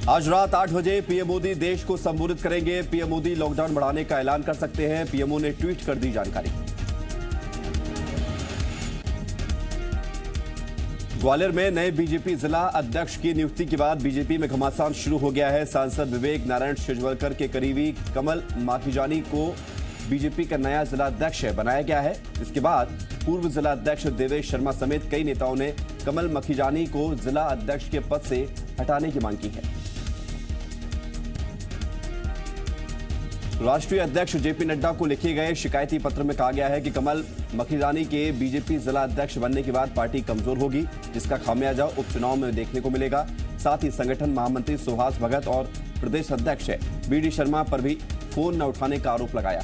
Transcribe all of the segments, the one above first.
आज रात 8 बजे पीएम मोदी देश को संबोधित करेंगे। पीएम मोदी लॉकडाउन बढ़ाने का ऐलान कर सकते हैं। पीएमओ ने ट्वीट कर दी जानकारी। ग्वालियर में नए बीजेपी जिला अध्यक्ष की नियुक्ति के बाद बीजेपी में घमासान शुरू हो गया है। सांसद विवेक नारायण शेजवलकर के करीबी कमल माखीजानी को बीजेपी का नया जिला अध्यक्ष बनाया गया है। इसके बाद पूर्व जिला अध्यक्ष देवेश शर्मा समेत कई नेताओं ने कमल माखीजानी को जिला अध्यक्ष के पद से हटाने की मांग की है। राष्ट्रीय अध्यक्ष जेपी नड्डा को लिखे गए शिकायती पत्र में कहा गया है कि कमल माखीजानी के बीजेपी जिला अध्यक्ष बनने के बाद पार्टी कमजोर होगी, जिसका खामियाजा उपचुनाव में देखने को मिलेगा। साथ ही संगठन महामंत्री सुहास भगत और प्रदेश अध्यक्ष बीडी शर्मा पर भी फोन न उठाने का आरोप लगाया।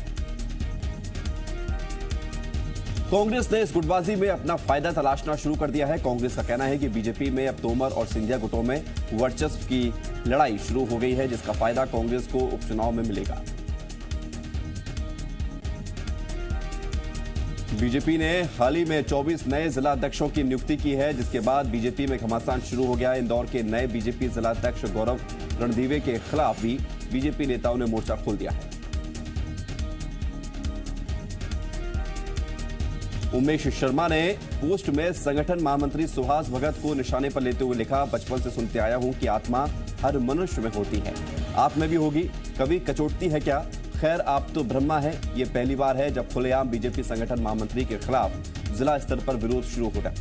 कांग्रेस ने इस गुटबाजी में अपना फायदा तलाशना शुरू कर दिया है। कांग्रेस का कहना है कि बीजेपी में अब तोमर और सिंधिया गुटों में वर्चस्व की लड़ाई शुरू हो गई है, जिसका फायदा कांग्रेस को उपचुनाव में मिलेगा। बीजेपी ने हाल ही में 24 नए जिला अध्यक्षों की नियुक्ति की है, जिसके बाद बीजेपी में घमासान शुरू हो गया है। इंदौर के नए बीजेपी जिला अध्यक्ष गौरव रणदीवे के खिलाफ भी बीजेपी नेताओं ने मोर्चा खोल दिया है। उमेश शर्मा ने पोस्ट में संगठन महामंत्री सुहास भगत को निशाने पर लेते हुए लिखा, बचपन से सुनते आया हूं कि आत्मा हर मनुष्य में होती है, आप में भी होगी, कभी कचोटती है क्या? खैर, आप तो ब्रह्मा है। ये पहली बार है जब खुलेआम बीजेपी संगठन महामंत्री के खिलाफ जिला स्तर पर विरोध शुरू होगा।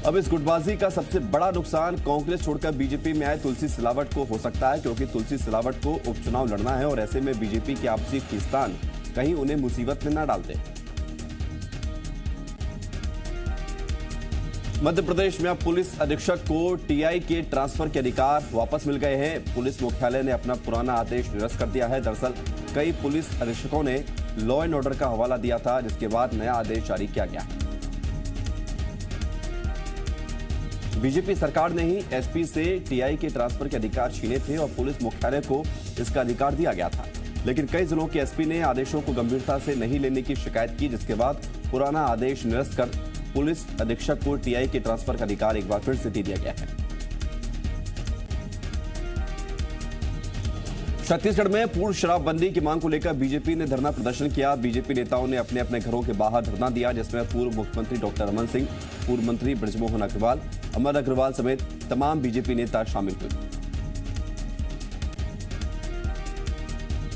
अब इस गुटबाजी का सबसे बड़ा नुकसान कांग्रेस छोड़कर बीजेपी में आए तुलसी सिलावट को हो सकता है, क्योंकि तुलसी सिलावट को उपचुनाव लड़ना है और ऐसे में बीजेपी के आपसी खींचतान कहीं उन्हें मुसीबत में न डाल दे। मध्य प्रदेश में अब पुलिस अधीक्षक को टीआई के ट्रांसफर के अधिकार वापस मिल गए हैं। पुलिस मुख्यालय ने अपना पुराना आदेश निरस्त कर दिया है। दरअसल कई पुलिस अधीक्षकों ने लॉ एंड ऑर्डर का हवाला दिया था, जिसके बाद नया आदेश जारी किया गया। बीजेपी सरकार ने ही एसपी से टीआई के ट्रांसफर के अधिकार छीने थे और पुलिस मुख्यालय को इसका अधिकार दिया गया था, लेकिन कई जिलों के एसपी ने आदेशों को गंभीरता से नहीं लेने की शिकायत की, जिसके बाद पुराना आदेश निरस्त कर पुलिस अधीक्षक को टीआई के ट्रांसफर का अधिकार एक बार फिर से दे दिया गया है। छत्तीसगढ़ में पूर्ण शराबबंदी की मांग को लेकर बीजेपी ने धरना प्रदर्शन किया। बीजेपी नेताओं ने अपने अपने घरों के बाहर धरना दिया, जिसमें पूर्व मुख्यमंत्री डॉक्टर रमन सिंह, पूर्व मंत्री बृजमोहन अग्रवाल, अमर अग्रवाल समेत तमाम बीजेपी नेता शामिल हुए।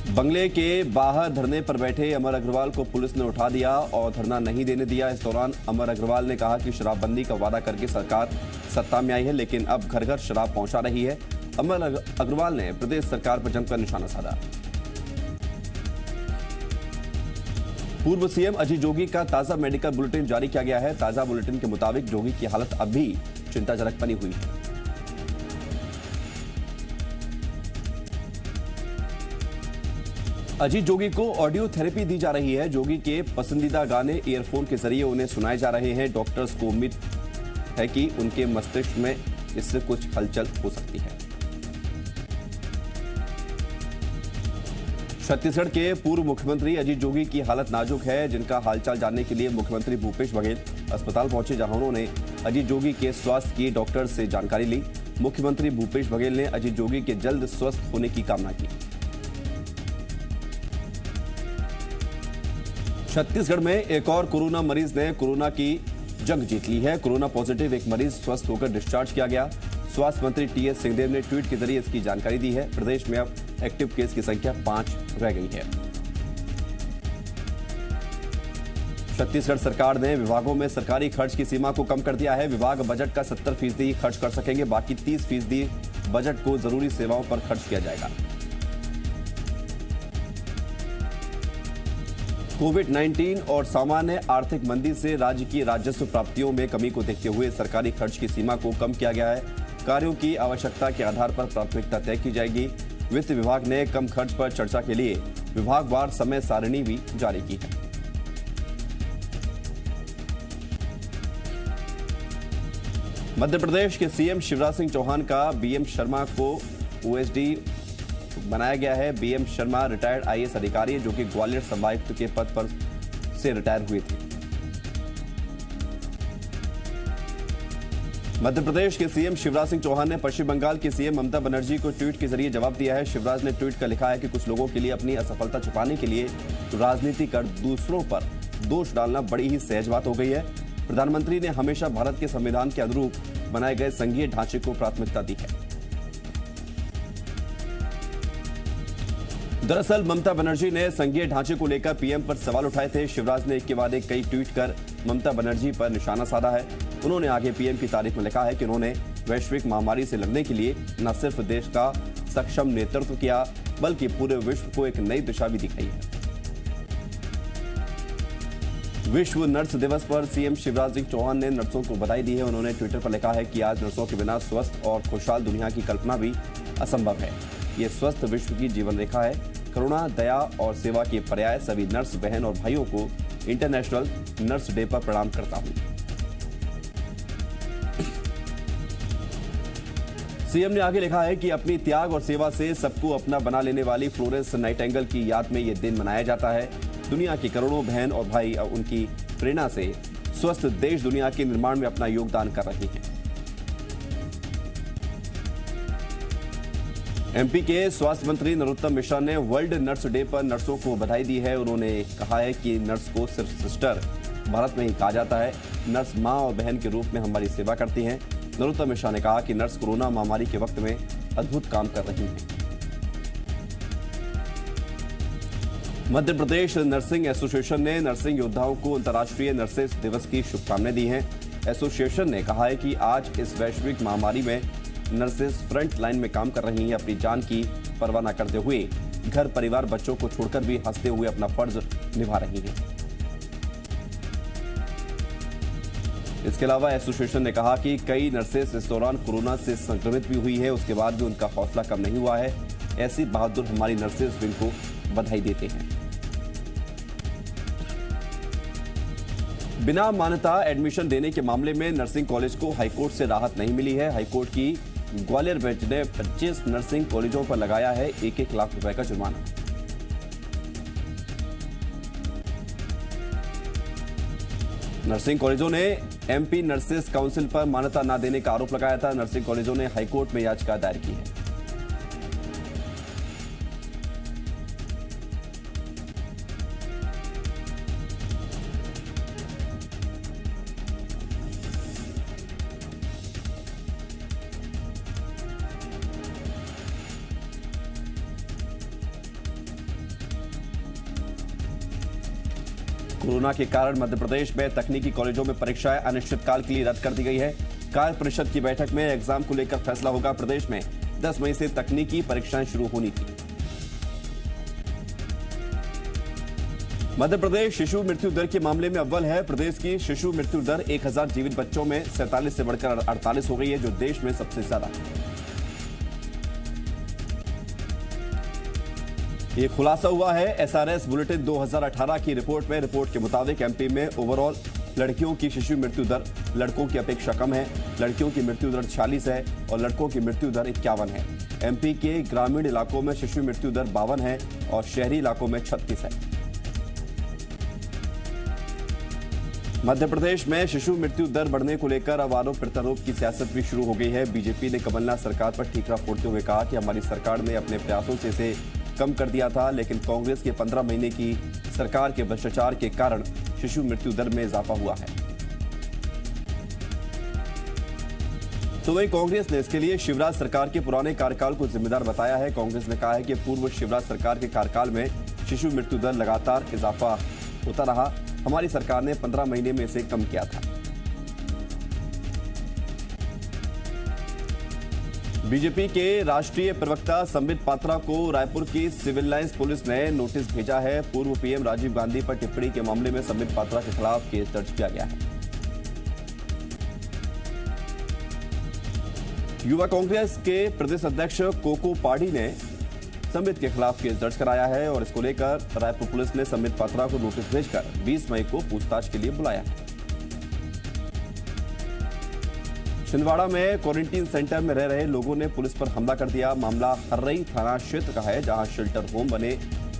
बंगले के बाहर धरने पर बैठे अमर अग्रवाल को पुलिस ने उठा दिया और धरना नहीं देने दिया। इस दौरान अमर अग्रवाल ने कहा कि शराबबंदी का वादा करके सरकार सत्ता में आई है, लेकिन अब घर घर शराब पहुंचा रही है। अमर अग्रवाल ने प्रदेश सरकार पर जमकर निशाना साधा। पूर्व सीएम अजीत जोगी का ताजा मेडिकल बुलेटिन जारी किया गया है। ताजा बुलेटिन के मुताबिक जोगी की हालत अब भी चिंताजनक बनी हुई है। अजीत जोगी को ऑडियो थेरेपी दी जा रही है। जोगी के पसंदीदा गाने ईयरफोन के जरिए उन्हें सुनाए जा रहे हैं। डॉक्टर्स को उम्मीद है कि उनके मस्तिष्क में इससे कुछ हलचल हो सकती है। छत्तीसगढ़ के पूर्व मुख्यमंत्री अजीत जोगी की हालत नाजुक है, जिनका हालचाल जानने के लिए मुख्यमंत्री भूपेश बघेल अस्पताल पहुंचे, जहां उन्होंने अजीत जोगी के स्वास्थ्य की डॉक्टर से जानकारी ली। मुख्यमंत्री भूपेश बघेल ने अजीत जोगी के जल्द स्वस्थ होने की कामना की। छत्तीसगढ़ में एक और कोरोना मरीज ने कोरोना की जंग जीत ली है। कोरोना पॉजिटिव एक मरीज स्वस्थ होकर डिस्चार्ज किया गया। स्वास्थ्य मंत्री टीएस सिंहदेव ने ट्वीट के जरिए इसकी जानकारी दी है। प्रदेश में अब एक्टिव केस की संख्या 5 रह गई है। छत्तीसगढ़ सरकार ने विभागों में सरकारी खर्च की सीमा को कम कर दिया है। विभाग बजट का 70% ही खर्च कर सकेंगे, बाकी 30% बजट को जरूरी सेवाओं पर खर्च किया जाएगा। कोविड-19 और सामान्य आर्थिक मंदी से राज्य की राजस्व प्राप्तियों में कमी को देखते हुए सरकारी खर्च की सीमा को कम किया गया है। कार्यों की आवश्यकता के आधार पर प्राथमिकता तय की जाएगी। वित्त विभाग ने कम खर्च पर चर्चा के लिए विभागवार समय सारिणी भी जारी की है। मध्य प्रदेश के सीएम शिवराज सिंह चौहान का बीएम शर्मा को ओएसडी बनाया गया है। बीएम शर्मा रिटायर्ड आईएएस अधिकारी है, जो कि ग्वालियर संभागायुक्त के पद पर से रिटायर हुए थे। मध्य प्रदेश के सीएम शिवराज सिंह चौहान ने पश्चिम बंगाल की सीएम ममता बनर्जी को ट्वीट के जरिए जवाब दिया है। शिवराज ने ट्वीट कर लिखा है कि कुछ लोगों के लिए अपनी असफलता छुपाने के लिए राजनीति कर दूसरों पर दोष डालना बड़ी ही सहज बात हो गई है। प्रधानमंत्री ने हमेशा भारत के संविधान के अनुरूप बनाए गए संघीय ढांचे को प्राथमिकता दी है। दरअसल ममता बनर्जी ने संघीय ढांचे को लेकर पीएम पर सवाल उठाए थे। शिवराज ने एक के बाद एक कई ट्वीट कर ममता बनर्जी पर निशाना साधा है। उन्होंने आगे पीएम की तारीफ में लिखा है कि उन्होंने वैश्विक महामारी से लड़ने के लिए न सिर्फ देश का सक्षम नेतृत्व किया बल्कि पूरे विश्व को एक नई दिशा भी दिखाई है। विश्व नर्स दिवस पर सीएम शिवराज सिंह चौहान ने नर्सों को बधाई दी है। उन्होंने ट्विटर पर लिखा है कि आज नर्सों के बिना स्वस्थ और खुशहाल दुनिया की कल्पना भी असंभव है। ये स्वस्थ विश्व की जीवन रेखा है। करुणा, दया और सेवा के पर्याय सभी नर्स बहन और भाइयों को इंटरनेशनल नर्स डे पर प्रणाम करता हूं। सीएम ने आगे लिखा है कि अपनी त्याग और सेवा से सबको अपना बना लेने वाली फ्लोरेंस नाइटिंगेल की याद में यह दिन मनाया जाता है। दुनिया की करोड़ों बहन और भाई उनकी प्रेरणा से स्वस्थ देश दुनिया के निर्माण में अपना योगदान कर रहे हैं। एमपी के स्वास्थ्य मंत्री नरोत्तम मिश्रा ने वर्ल्ड नर्स डे पर नर्सों को बधाई दी है। उन्होंने कहा है कि नर्स को सिर्फ सिस्टर भारत में ही कहा जाता है। नर्स मां और बहन के रूप में हमारी सेवा करती हैं। नरोत्तम मिश्रा ने कहा कि नर्स कोरोना महामारी के वक्त में अद्भुत काम कर रही हैं। मध्य प्रदेश नर्सिंग एसोसिएशन ने नर्सिंग योद्धाओं को अंतर्राष्ट्रीय नर्सेस दिवस की शुभकामनाएं दी हैं। एसोसिएशन ने कहा है कि आज इस वैश्विक महामारी में नर्सेस फ्रंट लाइन में काम कर रही हैं। अपनी जान की परवाह न करते हुए घर परिवार बच्चों को छोड़कर भी हंसते हुए अपना फर्ज निभा रही हैं। इसके अलावा एसोसिएशन ने कहा कि कई नर्सेस इस दौरान कोरोना से संक्रमित भी हुई है, उसके बाद भी उनका हौसला कम नहीं हुआ है। ऐसी बहादुर हमारी नर्सेस विंग को बधाई देते हैं। बिना मान्यता एडमिशन देने के मामले में नर्सिंग कॉलेज को हाईकोर्ट से राहत नहीं मिली है। हाईकोर्ट की ग्वालियर बेंच ने 25 नर्सिंग कॉलेजों पर लगाया है 1-1 लाख रुपए का जुर्माना। नर्सिंग कॉलेजों ने एमपी नर्सेस काउंसिल पर मान्यता न देने का आरोप लगाया था। नर्सिंग कॉलेजों ने हाईकोर्ट में याचिका दायर की है। कोरोना के कारण मध्य प्रदेश में तकनीकी कॉलेजों में परीक्षाएं अनिश्चितकाल के लिए रद्द कर दी गई है। कार्य परिषद की बैठक में एग्जाम को लेकर फैसला होगा। प्रदेश में 10 मई से तकनीकी परीक्षाएं शुरू होनी थी। मध्य प्रदेश शिशु मृत्यु दर के मामले में अव्वल है। प्रदेश की शिशु मृत्यु दर 1000 जीवित बच्चों में 47 से बढ़कर 48 हो गई है, जो देश में सबसे ज्यादा है। ये खुलासा हुआ है एसआरएस बुलेटिन 2018 की रिपोर्ट में। रिपोर्ट के मुताबिक एमपी में ओवरऑल लड़कियों की शिशु मृत्यु दर लड़कों की अपेक्षा कम है। लड़कियों की मृत्यु दर 46 है और लड़कों की मृत्यु दर 51 है। एमपी के ग्रामीण इलाकों में शिशु मृत्यु दर 52 है और शहरी इलाकों में 36 है। मध्य प्रदेश में शिशु मृत्यु दर बढ़ने को लेकर अब आरोप प्रत्यारोप की सियासत भी शुरू हो गई है। बीजेपी ने कमलनाथ सरकार पर ठीकरा फोड़ते हुए कहा कि हमारी सरकार ने अपने प्रयासों से इसे कम कर दिया था, लेकिन कांग्रेस के 15 महीने की सरकार के भ्रष्टाचार के कारण शिशु मृत्यु दर में इजाफा हुआ है। तो वही कांग्रेस ने इसके लिए शिवराज सरकार के पुराने कार्यकाल को जिम्मेदार बताया है। कांग्रेस ने कहा है कि पूर्व शिवराज सरकार के कार्यकाल में शिशु मृत्यु दर लगातार इजाफा होता रहा। हमारी सरकार ने 15 महीने में इसे कम किया था। बीजेपी के राष्ट्रीय प्रवक्ता संबित पात्रा को रायपुर की सिविल लाइंस पुलिस ने नोटिस भेजा है। पूर्व पीएम राजीव गांधी पर टिप्पणी के मामले में संबित पात्रा के खिलाफ केस दर्ज किया गया है। युवा कांग्रेस के प्रदेश अध्यक्ष कोको पाढ़ी ने संबित के खिलाफ केस दर्ज कराया है और इसको लेकर रायपुर पुलिस ने संबित पात्रा को नोटिस भेजकर 20 मई को पूछताछ के लिए बुलाया है। छिंदवाड़ा में क्वारंटीन सेंटर में रह रहे लोगों ने पुलिस पर हमला कर दिया। मामला हर्रई थाना क्षेत्र का है, जहां शेल्टर होम बने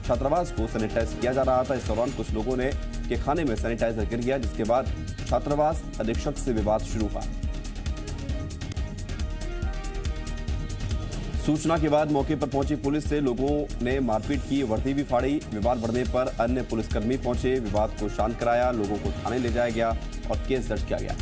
छात्रावास को सैनिटाइज किया जा रहा था। इस दौरान कुछ लोगों ने के खाने में सैनिटाइजर गिर गया, जिसके बाद छात्रावास अधीक्षक से विवाद शुरू हुआ। सूचना के बाद मौके पर पहुंची पुलिस से लोगों ने मारपीट की, वर्दी भी फाड़ी। विवाद बढ़ने पर अन्य पुलिसकर्मी पहुंचे, विवाद को शांत कराया, लोगों को थाने ले जाया गया और केस दर्ज किया गया।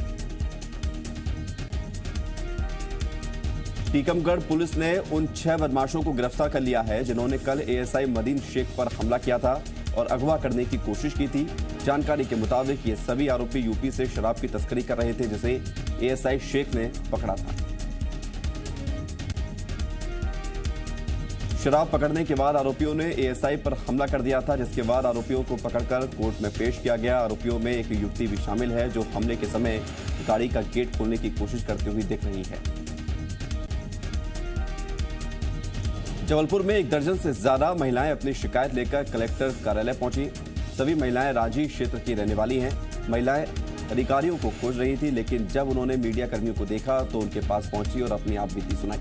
टीकमगढ़ पुलिस ने उन 6 बदमाशों को गिरफ्तार कर लिया है जिन्होंने कल एएसआई मदीन शेख पर हमला किया था और अगवा करने की कोशिश की थी। जानकारी के मुताबिक ये सभी आरोपी यूपी से शराब की तस्करी कर रहे थे, जिसे एएसआई शेख ने पकड़ा था। शराब पकड़ने के बाद आरोपियों ने एएसआई पर हमला कर दिया था, जिसके बाद आरोपियों को पकड़कर कोर्ट में पेश किया गया। आरोपियों में एक युवती भी शामिल है जो हमले के समय गाड़ी का गेट खोलने की कोशिश करती हुई दिख रही है। जबलपुर में 1 दर्जन से ज्यादा महिलाएं अपनी शिकायत लेकर कलेक्टर कार्यालय पहुंची। सभी महिलाएं राजी क्षेत्र की रहने वाली हैं। महिलाएं अधिकारियों को खोज रही थी, लेकिन जब उन्होंने मीडिया कर्मियों को देखा तो उनके पास पहुंची और अपनी आप बीती सुनाई।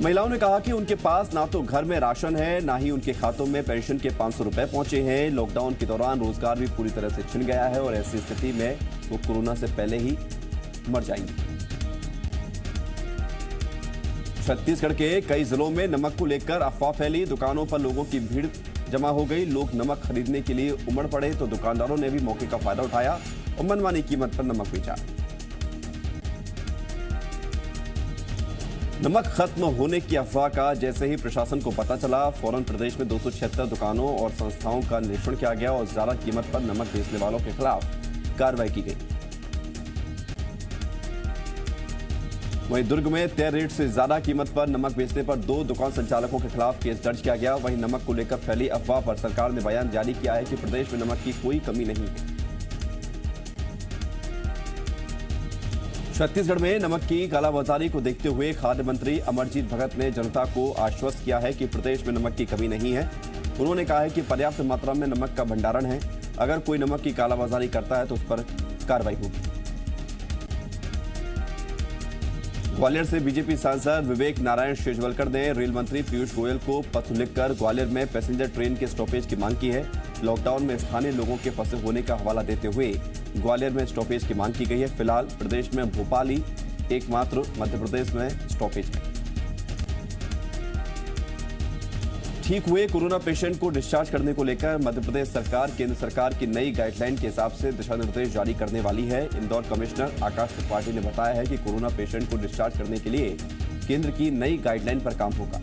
महिलाओं ने कहा कि उनके पास ना तो घर में राशन है, ना ही उनके खातों में पेंशन के 500 रुपए पहुंचे हैं। लॉकडाउन के दौरान रोजगार भी पूरी तरह से छिन गया है और ऐसी स्थिति में वो कोरोना से पहले ही मर जाएंगी। छत्तीसगढ़ के कई जिलों में नमक को लेकर अफवाह फैली। दुकानों पर लोगों की भीड़ जमा हो गई। लोग नमक खरीदने के लिए उमड़ पड़े तो दुकानदारों ने भी मौके का फायदा उठाया और मनमानी कीमत पर नमक बेचा। नमक खत्म होने की अफवाह का जैसे ही प्रशासन को पता चला, फौरन प्रदेश में 276 दुकानों और संस्थाओं का निरीक्षण किया गया और ज्यादा कीमत पर नमक बेचने वालों के खिलाफ कार्रवाई की गई। वहीं दुर्ग में तय रेट से ज्यादा कीमत पर नमक बेचने पर 2 दुकान संचालकों के खिलाफ केस दर्ज किया गया। वहीं नमक को लेकर फैली अफवाह पर सरकार ने बयान जारी किया है कि प्रदेश में नमक की कोई कमी नहीं है। छत्तीसगढ़ में नमक की कालाबाजारी को देखते हुए खाद्य मंत्री अमरजीत भगत ने जनता को आश्वस्त किया है कि प्रदेश में नमक की कमी नहीं है। उन्होंने कहा है कि पर्याप्त मात्रा में नमक का भंडारण है। अगर कोई नमक की कालाबाजारी करता है तो उस पर कार्रवाई होगी। ग्वालियर से बीजेपी सांसद विवेक नारायण शेजवलकर ने रेल मंत्री पीयूष गोयल को पत्र लिखकर ग्वालियर में पैसेंजर ट्रेन के स्टॉपेज की मांग की है। लॉकडाउन में स्थानीय लोगों के फंसे होने का हवाला देते हुए ग्वालियर में स्टॉपेज की मांग की गई है। फिलहाल प्रदेश में भोपाल ही एकमात्र मध्य प्रदेश में स्टॉपेज है। ठीक हुए कोरोना पेशेंट को डिस्चार्ज करने को लेकर मध्य प्रदेश सरकार केंद्र सरकार की नई गाइडलाइन के हिसाब से दिशा निर्देश जारी करने वाली है। इंदौर कमिश्नर आकाश त्रिपाठी ने बताया है कि कोरोना पेशेंट को डिस्चार्ज करने के लिए केंद्र की नई गाइडलाइन पर काम होगा।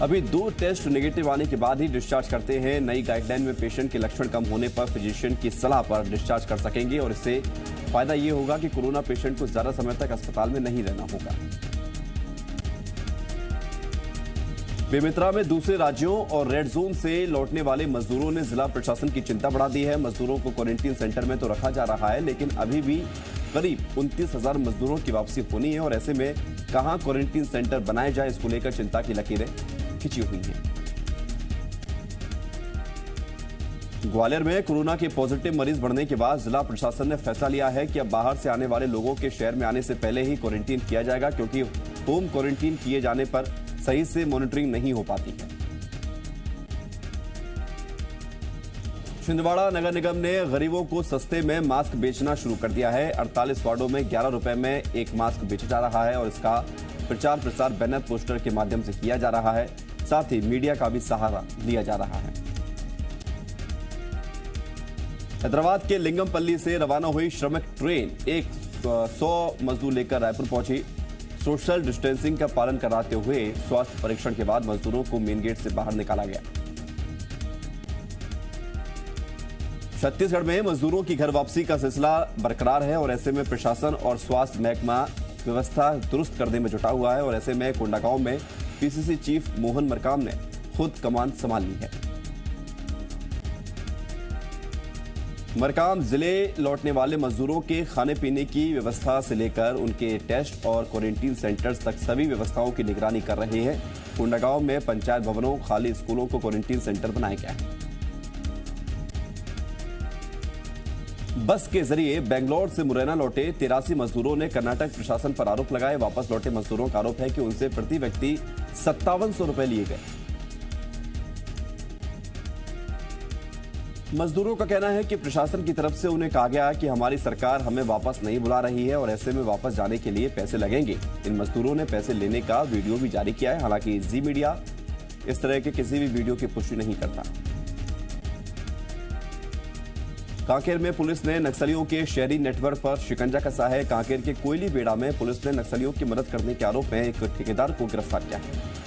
अभी 2 टेस्ट नेगेटिव आने के बाद ही डिस्चार्ज करते हैं। नई गाइडलाइन में पेशेंट के लक्षण कम होने पर फिजिशियन की सलाह पर डिस्चार्ज कर सकेंगे और इससे फायदा ये होगा कि कोरोना पेशेंट को ज्यादा समय तक अस्पताल में नहीं रहना होगा। बेमेतरा में दूसरे राज्यों और रेड जोन से लौटने वाले मजदूरों ने जिला प्रशासन की चिंता बढ़ा दी है। मजदूरों को क्वारंटीन सेंटर में तो रखा जा रहा है, लेकिन अभी भी करीब 29,000 मजदूरों की वापसी होनी है और ऐसे में कहां क्वारंटीन सेंटर बनाए जाए, इसको लेकर चिंता की लकीरें खिंची हुई है। ग्वालियर में कोरोना के पॉजिटिव मरीज बढ़ने के बाद जिला प्रशासन ने फैसला लिया है कि अब बाहर से आने वाले लोगों के शहर में आने से पहले ही क्वारंटीन किया जाएगा, क्योंकि होम क्वारंटीन किए जाने पर सही से मॉनिटरिंग नहीं हो पाती है। छिंदवाड़ा नगर निगम ने गरीबों को सस्ते में मास्क बेचना शुरू कर दिया है। 48 वार्डों में 11 रुपए में एक मास्क बेचा जा रहा है और इसका प्रचार प्रसार बैनर पोस्टर के माध्यम से किया जा रहा है। साथ ही मीडिया का भी सहारा लिया जा रहा है। हैदराबाद के लिंगमपल्ली से रवाना हुई श्रमिक ट्रेन 100 मजदूर लेकर रायपुर पहुंची। सोशल डिस्टेंसिंग का पालन कराते हुए स्वास्थ्य परीक्षण के बाद मजदूरों को मेन गेट से बाहर निकाला गया। छत्तीसगढ़ में मजदूरों की घर वापसी का सिलसिला बरकरार है और ऐसे में प्रशासन और स्वास्थ्य महकमा व्यवस्था दुरुस्त करने में जुटा हुआ है और ऐसे में कोंडागांव में पीसीसी चीफ मोहन मरकाम ने खुद कमान संभाल ली है। मरकाम जिले लौटने वाले मजदूरों के खाने पीने की व्यवस्था से लेकर उनके टेस्ट और क्वारंटीन सेंटर्स तक सभी व्यवस्थाओं की निगरानी कर रहे हैं। कोंडागांव में पंचायत भवनों, खाली स्कूलों को क्वारंटीन सेंटर बनाया गया है। बस के जरिए बेंगलोर से मुरैना लौटे 83 मजदूरों ने कर्नाटक प्रशासन पर आरोप लगाए। वापस लौटे मजदूरों का आरोप है कि उनसे प्रति व्यक्ति 5700 रुपए लिए गए। मजदूरों का कहना है कि प्रशासन की तरफ से उन्हें कहा गया कि हमारी सरकार हमें वापस नहीं बुला रही है और ऐसे में वापस जाने के लिए पैसे लगेंगे। इन मजदूरों ने पैसे लेने का वीडियो भी जारी किया है। हालांकि जी मीडिया इस तरह के किसी भी वीडियो की पुष्टि नहीं करता। कांकेर में पुलिस ने नक्सलियों के शहरी नेटवर्क पर शिकंजा कसा है। कांकेर के कोयली बेड़ा में पुलिस ने नक्सलियों की मदद करने के आरोप में एक ठेकेदार को गिरफ्तार किया है।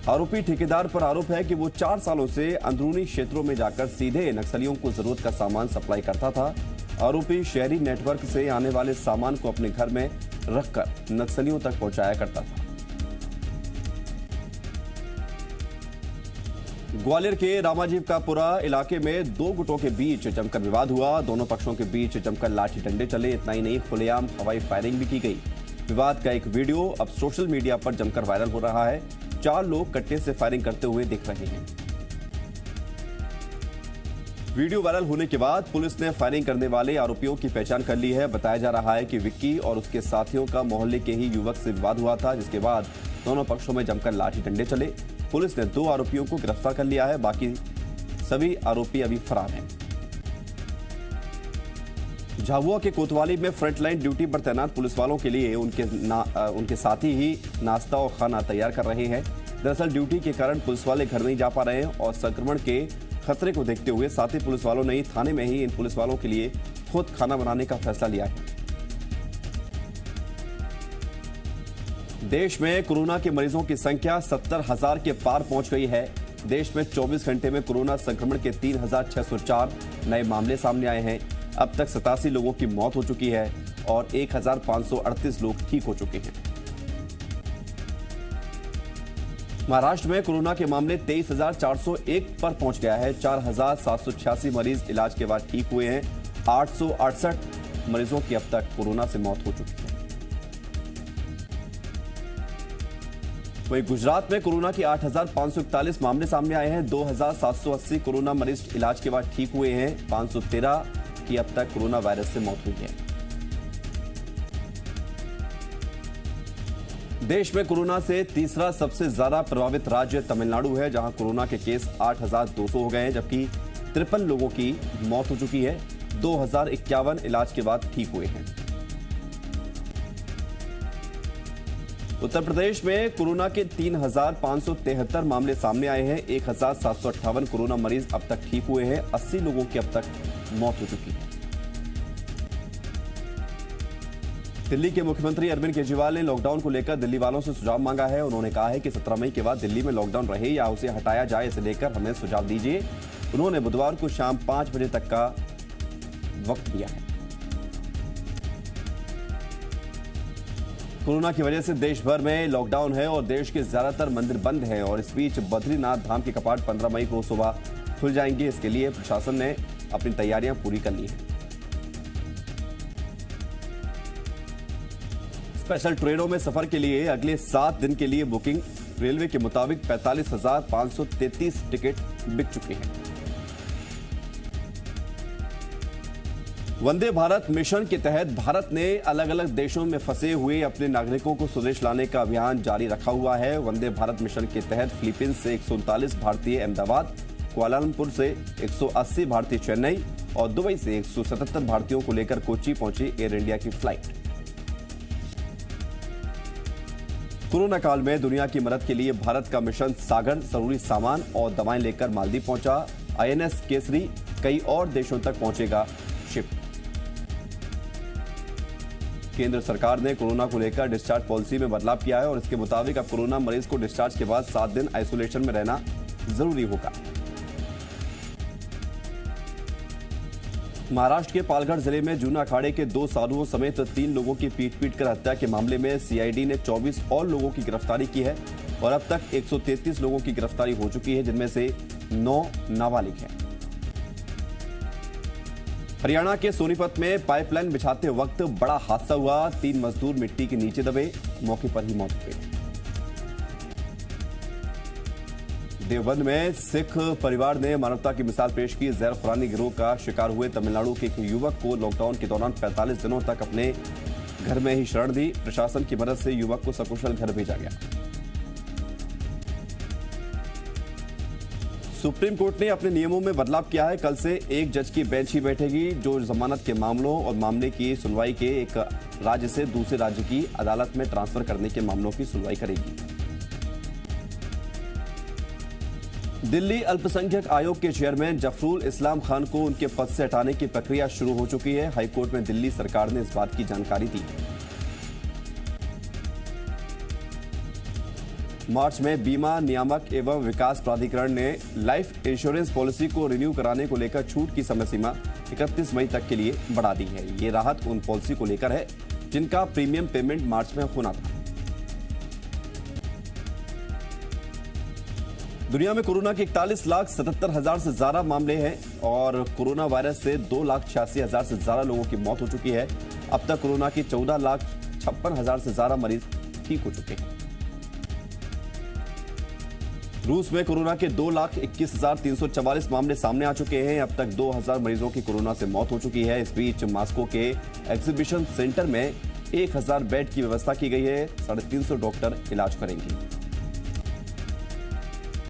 आरोपी ठेकेदार पर आरोप है कि वो 4 सालों से अंदरूनी क्षेत्रों में जाकर सीधे नक्सलियों को जरूरत का सामान सप्लाई करता था। आरोपी शहरी नेटवर्क से आने वाले सामान को अपने घर में रखकर नक्सलियों तक पहुंचाया करता था। ग्वालियर के रामाजीवकापुरा इलाके में 2 गुटों के बीच जमकर विवाद हुआ। दोनों पक्षों के बीच जमकर लाठी डंडे चले। इतना ही नहीं, खुलेआम हवाई फायरिंग भी की गई। विवाद का एक वीडियो अब सोशल मीडिया पर जमकर वायरल हो रहा है। 4 लोग कट्टे से फायरिंग करते हुए दिख रहे हैं। वीडियो वायरल होने के बाद पुलिस ने फायरिंग करने वाले आरोपियों की पहचान कर ली है। बताया जा रहा है कि विक्की और उसके साथियों का मोहल्ले के ही युवक से विवाद हुआ था, जिसके बाद दोनों पक्षों में जमकर लाठी डंडे चले। पुलिस ने 2 आरोपियों को गिरफ्तार कर लिया है। बाकी सभी आरोपी अभी फरार हैं। झाबुआ के कोतवाली में फ्रंटलाइन ड्यूटी पर तैनात पुलिस वालों के लिए उनके साथी ही नाश्ता और खाना तैयार कर रहे हैं। दरअसल ड्यूटी के कारण पुलिस वाले घर नहीं जा पा रहे हैं और संक्रमण के खतरे को देखते हुए साथी पुलिस वालों ने थाने में ही इन पुलिस वालों के लिए खुद खाना बनाने का फैसला लिया है। देश में कोरोना के मरीजों की संख्या 70,000 के पार पहुंच गई है। देश में 24 घंटे में कोरोना संक्रमण के 3,604 नए मामले सामने आए हैं। अब तक 87 लोगों की मौत हो चुकी है और 1,538 लोग ठीक हो चुके हैं। महाराष्ट्र में कोरोना के मामले 23,401 पर पहुंच गया है। 4,786 मरीज इलाज के बाद ठीक हुए हैं। 868 मरीजों की अब तक कोरोना से मौत हो चुकी है। वहीं गुजरात में कोरोना के 8,541 मामले सामने आए हैं। 2,780 कोरोना मरीज इलाज के बाद ठीक हुए हैं। 513 की अब तक कोरोना वायरस से मौत हुई है। देश में कोरोना से तीसरा सबसे ज्यादा प्रभावित राज्य तमिलनाडु है, जहां कोरोना के केस 8,200 हो गए हैं, जबकि 53 लोगों की मौत हो चुकी है। 2,051 इलाज के बाद ठीक हुए हैं। उत्तर प्रदेश में कोरोना के 3,573 मामले सामने आए हैं। 1,758 कोरोना मरीज अब तक ठीक हुए हैं। 80 लोगों की अब तक मौत हो चुकी है। दिल्ली के मुख्यमंत्री अरविंद केजरीवाल ने लॉकडाउन को लेकर दिल्ली वालों से सुझाव मांगा है। उन्होंने कहा है कि 17 मई के बाद दिल्ली में लॉकडाउन रहे या उसे हटाया जाए, इसे लेकर हमें सुझाव दीजिए। उन्होंने बुधवार को शाम 5 बजे तक का वक्त दिया है। कोरोना की वजह से देश भर में लॉकडाउन है और देश के ज्यादातर मंदिर बंद हैं और इस बीच बद्रीनाथ धाम के कपाट 15 मई को सुबह खुल जाएंगे। इसके लिए प्रशासन ने अपनी तैयारियां पूरी कर ली हैं। स्पेशल ट्रेनों में सफर के लिए अगले 7 दिन के लिए बुकिंग। रेलवे के मुताबिक 45,533 टिकट बिक चुके हैं। वंदे भारत मिशन के तहत भारत ने अलग अलग देशों में फंसे हुए अपने नागरिकों को स्वदेश लाने का अभियान जारी रखा हुआ है। वंदे भारत मिशन के तहत फिलीपींस से 139 भारतीय अहमदाबाद, कुआलालंपुर से 180 भारतीय चेन्नई और दुबई से 177 भारतीयों को लेकर कोच्चि पहुंची एयर इंडिया की फ्लाइट। कोरोना काल में दुनिया की मदद के लिए भारत का मिशन सागर जरूरी सामान और दवाएं लेकर मालदीव पहुंचा। INS केसरी कई और देशों तक पहुंचेगा शिप। केंद्र सरकार ने कोरोना को लेकर डिस्चार्ज पॉलिसी में बदलाव किया है और इसके मुताबिक अब कोरोना मरीज को डिस्चार्ज के बाद 7 दिन आइसोलेशन में रहना जरूरी होगा। महाराष्ट्र के पालघर जिले में जूना अखाड़े के 2 साधुओं समेत 3 लोगों की पीट कर हत्या के मामले में CID ने 24 और लोगों की गिरफ्तारी की है और अब तक 133 लोगों की गिरफ्तारी हो चुकी है, जिनमें से 9 नाबालिग हैं। हरियाणा के सोनीपत में पाइपलाइन बिछाते वक्त बड़ा हादसा हुआ। 3 मजदूर मिट्टी के नीचे दबे, मौके पर ही मौत हो गई। देवबंद में सिख परिवार ने मानवता की मिसाल पेश की। जहर फरानी गिरोह का शिकार हुए तमिलनाडु के एक युवक को लॉकडाउन के दौरान 45 दिनों तक अपने घर में ही शरण दी। प्रशासन की मदद से युवक को सकुशल घर भेजा गया। सुप्रीम कोर्ट ने अपने नियमों में बदलाव किया है। कल से एक जज की बेंच ही बैठेगी जो जमानत के मामलों और मामले की सुनवाई के एक राज्य से दूसरे राज्य की अदालत में ट्रांसफर करने के मामलों की सुनवाई करेगी। दिल्ली अल्पसंख्यक आयोग के चेयरमैन जफरुल इस्लाम खान को उनके पद से हटाने की प्रक्रिया शुरू हो चुकी है। हाईकोर्ट में दिल्ली सरकार ने इस बात की जानकारी दी। मार्च में बीमा नियामक एवं विकास प्राधिकरण ने लाइफ इंश्योरेंस पॉलिसी को रिन्यू कराने को लेकर छूट की समय सीमा 31 मई तक के लिए बढ़ा दी है। ये राहत उन पॉलिसी को लेकर है जिनका प्रीमियम पेमेंट मार्च में होना था। दुनिया में कोरोना के 41,77,000 से ज्यादा मामले हैं और कोरोना वायरस से 2,86,000 से ज्यादा लोगों की मौत हो चुकी है। अब तक कोरोना के 14,56,000 से ज्यादा मरीज ठीक हो चुके हैं। रूस में कोरोना के 2,21,344 मामले सामने आ चुके हैं। अब तक 2,000 मरीजों की कोरोना से मौत हो चुकी है। इस बीच मॉस्को के एग्जीबिशन सेंटर में 1,000 बेड की व्यवस्था की गई है। 350 डॉक्टर इलाज करेंगे।